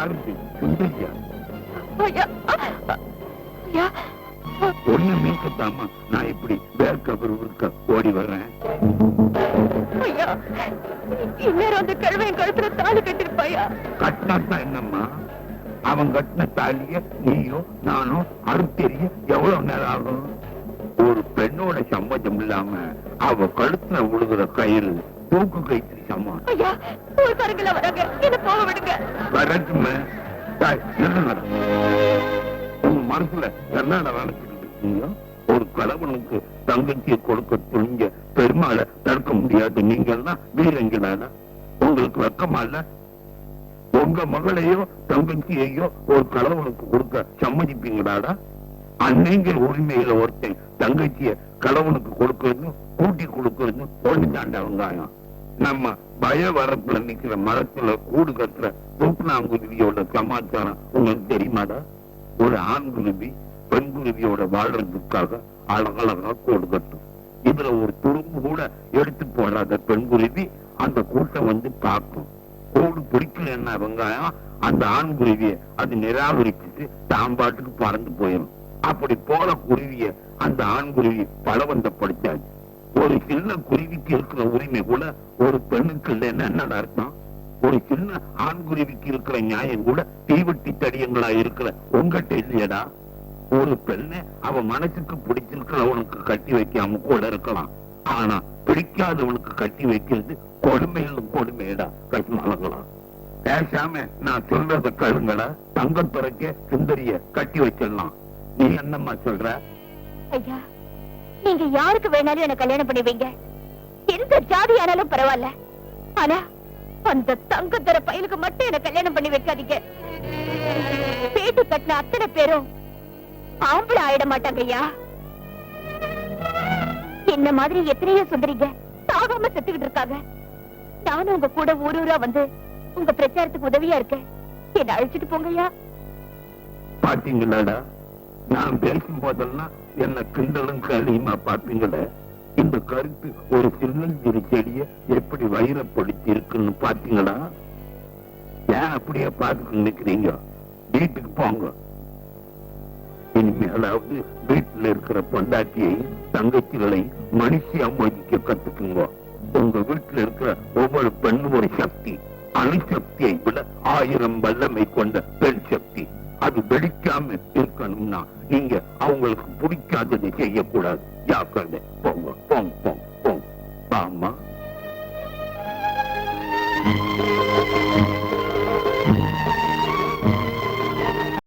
யாருக்கு? சுந்தரியா? ஐயா ஐயா ஒண்ணு மீட்கத்தாமா நான் இப்படி வேர்க்க ஓடி வர்றேன். ஐயா இந்நேரம் அந்த கிழமையின் கழுத்துல தாலி கட்டிருப்பாயா? கட்டினாத்தான் என்னம்மா? அவன் கட்டின தாலிய நீயோ நானோ அறுத்தெறிய எவ்வளவு நேரம் ஆகும்? ஒரு பெண்ணோட சம்மதம் இல்லாம அவ கழுத்துல விழுகிற கயிறு தூக்கு கயிற்று சமம். ஐயா ஊர்க்காரங்கள வராங்க, என்ன போக விடுங்க. வரட்டுமே. உங்க மனசுல என்ன நினைச்சுக்கிட்டு இருக்கீங்க? ஒரு கலவனுக்கு தங்கச்சியை கொடுக்க துணிஞ்ச பெருமாளை தடுக்க முடியாது. நீங்க எல்லாம் வீரங்களால உங்களுக்கு வெக்கமா இல்ல? உங்க மகளையோ தங்கச்சியையோ ஒரு கலவனுக்கு கொடுக்க சம்மதிப்பீங்களாடா? அன்னைங்கிற உரிமையில ஒருத்தன் தங்கச்சிய கலவனுக்கு கொடுக்கறது கூட்டி கொடுக்கறது ஒண்ணு தாண்ட வெங்காயம். நம்ம பய வரப்புல நிக்கிற மரத்துல கூடு கட்டுற தூக்குனாங்குருவியோட சமாச்சாரம் உங்களுக்கு தெரியுமாடா? ஒரு ஆண் குருவி பெண் குருவியோட வாழ்றதுக்காக அழகழகா கூடு கட்டும். இதுல ஒரு துரும்பு கூட எடுத்து போடாத பெண் குருவி அந்த கூட்டம் வந்து பார்க்கும். கூடு பிடிக்கலன்னா வெங்காயம் அந்த ஆண் குருவிய அது நிராகரிச்சுட்டு தாம்பாட்டுக்கு பறந்து போயிடும். அப்படி போல குருவிய அந்த ஆண் குருவி பலவந்தப்படுத்தாது. ஒரு சின்ன குருவிக்கு இருக்கிற உரிமை கூட ஒரு பெண்ணுக்கு இல்லைன்னா என்னடா அர்த்தம்? ஒரு சின்ன ஆண் குருவிக்கு இருக்கிற நியாயம் கூட தீவட்டி தடியங்களா இருக்கிற உங்ககிட்ட இல்லையடா? ஒரு பெண்ணை அவன் மனசுக்கு பிடிச்சிருக்கிறவனுக்கு கட்டி வைக்காம கூட இருக்கலாம். ஆனா பிடிக்காதவனுக்கு கட்டி வைக்கிறது கொடுமையிலும் கொடுமையடா. கஷ்டமாகலாம். பேசாம நான் சொல்றத கழுங்கடா. தங்கத்துறைக்க சுந்தரிய கட்டி வச்சிடலாம். நீ என்னம்மா சொல்ற? ஐயா நீங்க யாருக்கு வேணாலும் என்ன கல்யாணம் பண்ணி வைங்க, எந்த ஜாதி ஆனாலும் பரவாயில்ல. ஆனா அந்த தங்கத்தர பையனுக்கு மட்டும் என்ன கல்யாணம் பண்ணி வைக்காதீங்க. பேட்டி கட்டின அத்தனை பேரும் ஆம்பளை ஆயிட மாட்டாங்க ஐயா. என்ன மாதிரி எத்தனையோ சுந்தரிங்க சாகாம செத்துக்கிட்டு இருக்காங்க. நானும் உங்க கூட ஊரூரா வந்து உங்க பிரச்சாரத்துக்கு உதவியா இருக்கேன். என்ன அழைச்சிட்டு போங்க ஐயா. பாத்தீங்களாடா, நான் பேசும் போதெல்லாம் என்ன கிண்டலும் களியுமா பாப்பீங்கள? இந்த கருத்து ஒரு சின்னஞ்சிறு செடிய எப்படி வைரப்படுத்தி இருக்குன்னு பாத்தீங்களா? ஏன் அப்படியே பார்த்துட்டு நிக்கிறீங்க? வீட்டுக்கு போங்க. இனிமேலாவது வீட்டுல இருக்கிற பொண்டாட்டியை தங்கச்சிகளை மனுஷியா மதிக்க கத்துக்குங்க. உங்க வீட்டுல இருக்கிற ஒவ்வொரு பெண்ணும் ஒரு சக்தி. அணுசக்தியை விட 1000 வல்லமை கொண்ட பெண் சக்தி. அது வெடிக்காம இருக்கணும்னா நீங்க அவங்களுக்கு பிடிக்காததை செய்யக்கூடாது. ஜாக்கிரதை. போங்க போங்க போங்க போங்க. ஆமா